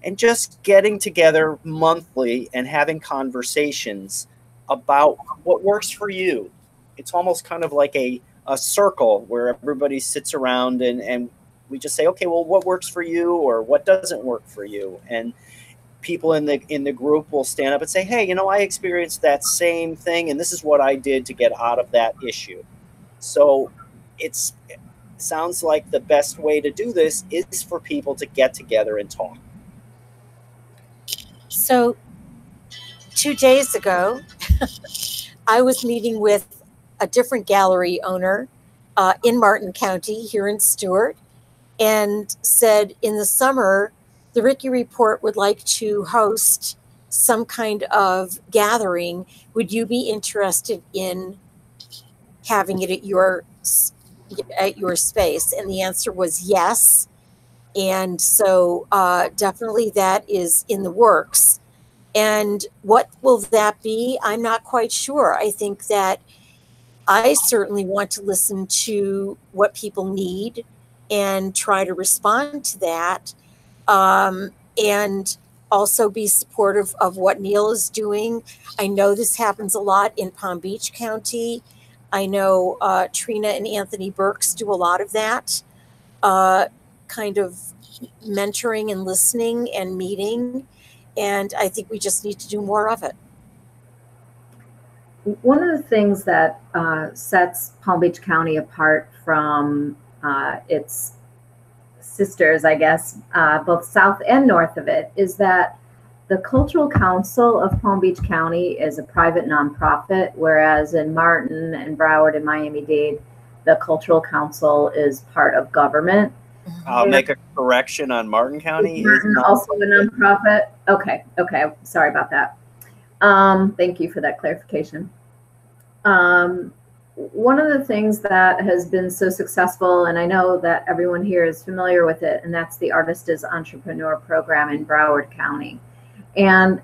and just getting together monthly and having conversations about what works for you. It's almost kind of like a circle where everybody sits around and we just say, okay, well, what works for you or what doesn't work for you? And people in the group will stand up and say, hey, you know, I experienced that same thing, and this is what I did to get out of that issue. So it sounds like the best way to do this is for people to get together and talk. So 2 days ago, I was meeting with a different gallery owner in Martin County here in Stewart, and said in the summer, the Ricky Report would like to host some kind of gathering. Would you be interested in having it at your space? And the answer was yes. And so definitely that is in the works. And what will that be? I'm not quite sure. I think that I certainly want to listen to what people need and try to respond to that. And also be supportive of what Neil is doing. I know this happens a lot in Palm Beach County. I know Trina and Anthony Burks do a lot of that, kind of mentoring and listening and meeting. And I think we just need to do more of it. One of the things that sets Palm Beach County apart from its sisters, I guess, both south and north of it, is that the Cultural Council of Palm Beach County is a private nonprofit, whereas in Martin and Broward and Miami-Dade, the Cultural Council is part of government. I'll make a correction on Martin County. Is Martin also a nonprofit? Okay, sorry about that. Thank you for that clarification. One of the things that has been so successful, and I know that everyone here is familiar with it, and that's the Artist as Entrepreneur program in Broward County. And,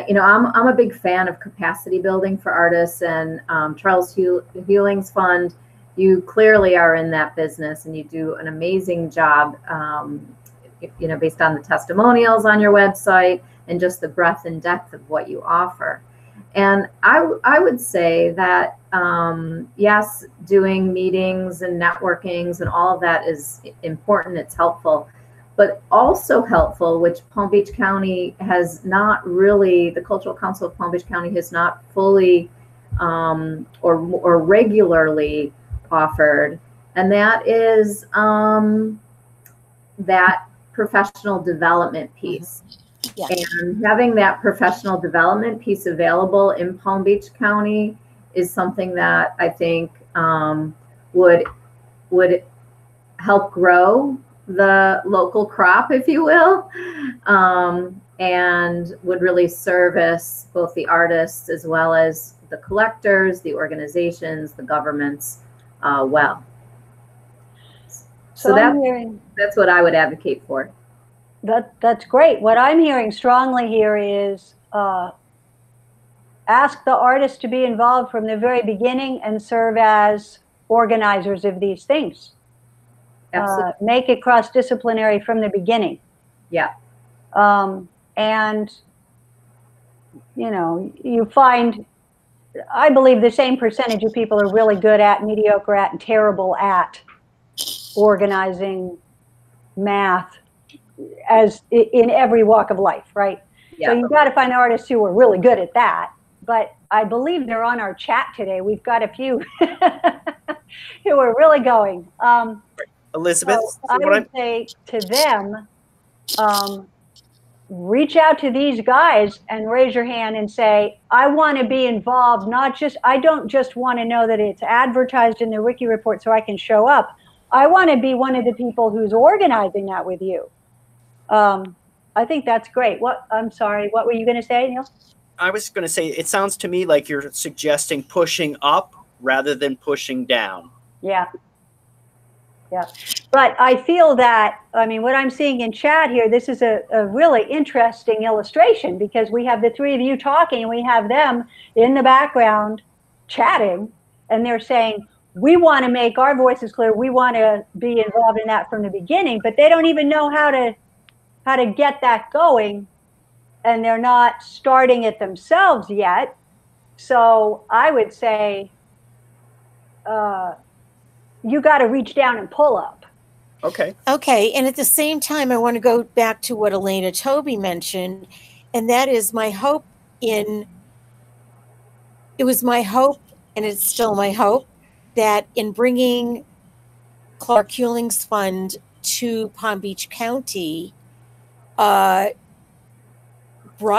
you know, I'm a big fan of capacity building for artists, and Charles Heuling's Fund, you clearly are in that business and you do an amazing job, you know, based on the testimonials on your website and just the breadth and depth of what you offer. And I would say that, yes, doing meetings and networkings and all of that is important. It's helpful, but also helpful, which Palm Beach County has not really, the Cultural Council of Palm Beach County has not fully or regularly offered. And that is that professional development piece. Yeah. And having that professional development piece available in Palm Beach County is something that I think would help grow the local crop, if you will, and would really service both the artists as well as the collectors, the organizations, the governments well. So that's what I would advocate for. That's great. What I'm hearing strongly here is ask the artists to be involved from the very beginning and serve as organizers of these things. Make it cross-disciplinary from the beginning. Yeah. And, you know, you find, I believe the same percentage of people are really good at, mediocre at, and terrible at organizing, math, as in every walk of life, right? Yeah. So you've got to find artists who are really good at that. But I believe they're on our chat today. We've got a few who are really going. Elizabeth, so I would say to them, reach out to these guys and raise your hand and say, I want to be involved. I don't just want to know that it's advertised in the Ricky Report so I can show up. I want to be one of the people who's organizing that with you. I think that's great. I'm sorry, what were you going to say, Neil? I was going to say, it sounds to me like you're suggesting pushing up rather than pushing down. Yeah. Yeah. But I feel that, I mean, what I'm seeing in chat here, this is a really interesting illustration, because we have the three of you talking and we have them in the background chatting, and they're saying, we want to make our voices clear. We want to be involved in that from the beginning, but they don't even know how to get that going, and they're not starting it themselves yet. So I would say, you got to reach down and pull up. Okay. Okay. And at the same time, I want to go back to what Elena Toby mentioned, and that is my hope it was my hope, and it's still my hope, that in bringing Clark Hewling's fund to Palm Beach County, brought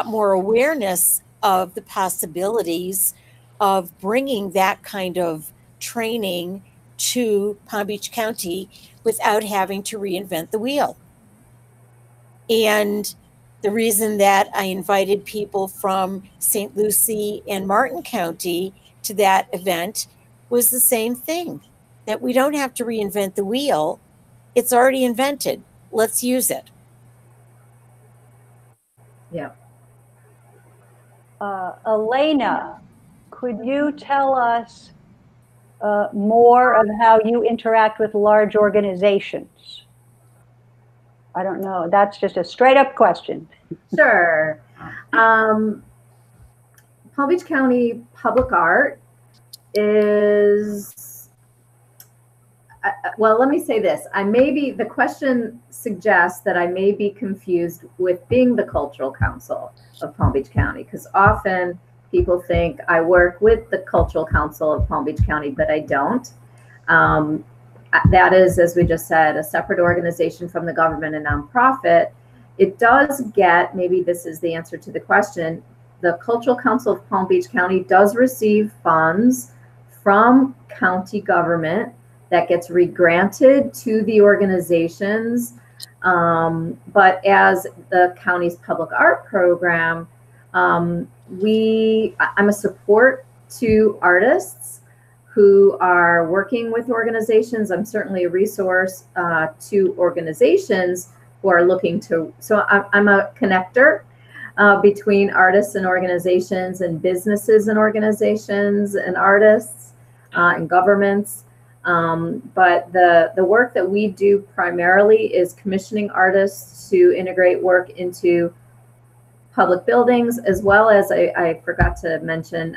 more awareness of the possibilities of bringing that kind of training to Palm Beach County without having to reinvent the wheel. And the reason that I invited people from St. Lucie and Martin County to that event was the same thing, that we don't have to reinvent the wheel. It's already invented. Let's use it. Yeah. Elena, could you tell us more of how you interact with large organizations? I don't know. That's just a straight up question. Sure. Palm Beach County Public Art is, well, let me say this. The question suggests that I may be confused with being the Cultural Council of Palm Beach County, because often people think I work with the Cultural Council of Palm Beach County, but I don't. That is, as we just said, a separate organization from the government, a nonprofit. It does get, maybe this is the answer to the question, the Cultural Council of Palm Beach County does receive funds from county government that gets regranted to the organizations. But as the county's public art program, I'm a support to artists who are working with organizations. I'm certainly a resource to organizations who are looking to, so I'm a connector between artists and organizations, and businesses and organizations, and artists and governments. But the work that we do primarily is commissioning artists to integrate work into public buildings, as well as, I forgot to mention,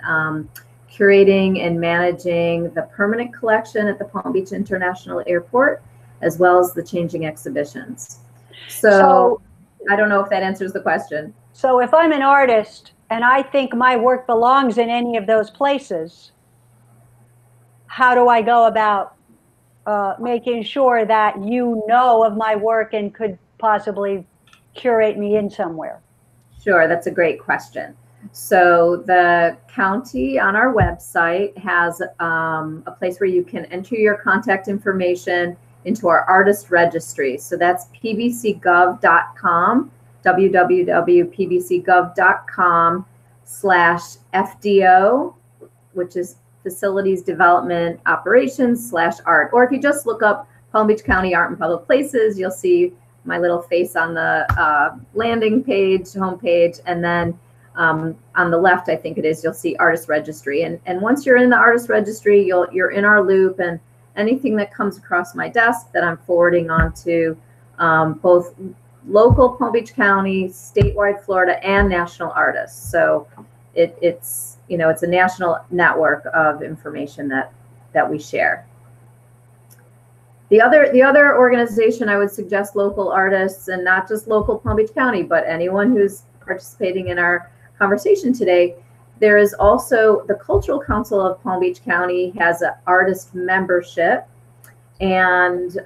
curating and managing the permanent collection at the Palm Beach International Airport, as well as the changing exhibitions. So I don't know if that answers the question. So if I'm an artist and I think my work belongs in any of those places, how do I go about making sure that you know of my work and could possibly curate me in somewhere? Sure, that's a great question. So the county on our website has a place where you can enter your contact information into our artist registry. So that's pbcgov.com, www.pbcgov.com/FDO, which is Facilities Development Operations /art. Or if you just look up Palm Beach County Art and Public Places, you'll see my little face on the landing page, homepage, and then on the left, I think it is, you'll see Artist Registry. And once you're in the Artist Registry, you're in our loop, and anything that comes across my desk that I'm forwarding on to both local Palm Beach County, statewide Florida, and national artists. So it's a national network of information that we share. The other organization I would suggest local artists, and not just local Palm Beach County, but anyone who's participating in our conversation today, there is also the Cultural Council of Palm Beach County has an artist membership, and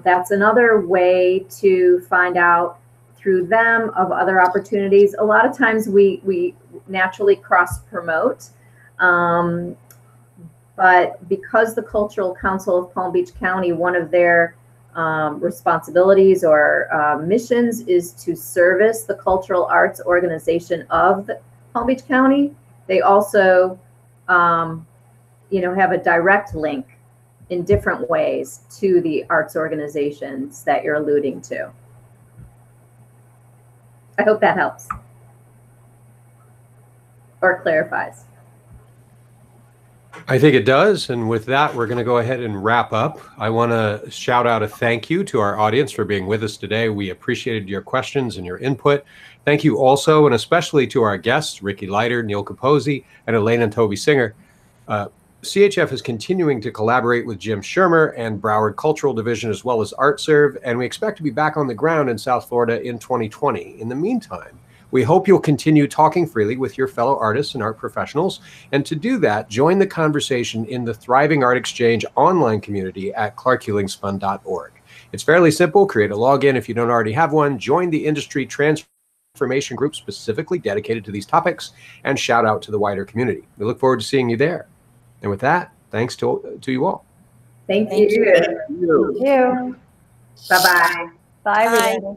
that's another way to find out through them of other opportunities. A lot of times we naturally cross promote, but because the Cultural Council of Palm Beach County, one of their responsibilities or missions is to service the cultural arts organization of the Palm Beach County, they also have a direct link in different ways to the arts organizations that you're alluding to. I hope that helps or clarifies. I think it does. And with that, we're going to go ahead and wrap up. I want to shout out a thank you to our audience for being with us today. We appreciated your questions and your input. Thank you also, and especially to our guests, Ricky Leiter, Neil Capozzi, and Elaine and Toby Singer. CHF is continuing to collaborate with Jim Shermer and Broward Cultural Division, as well as ArtServe, and we expect to be back on the ground in South Florida in 2020. In the meantime, we hope you'll continue talking freely with your fellow artists and art professionals. And to do that, join the conversation in the Thriving Art Exchange online community at clarkhulingsfund.org. It's fairly simple. Create a login if you don't already have one. Join the industry transformation group specifically dedicated to these topics, and shout out to the wider community. We look forward to seeing you there. And with that, thanks to you all. Thank you. Thank you. Bye-bye. Bye, everybody.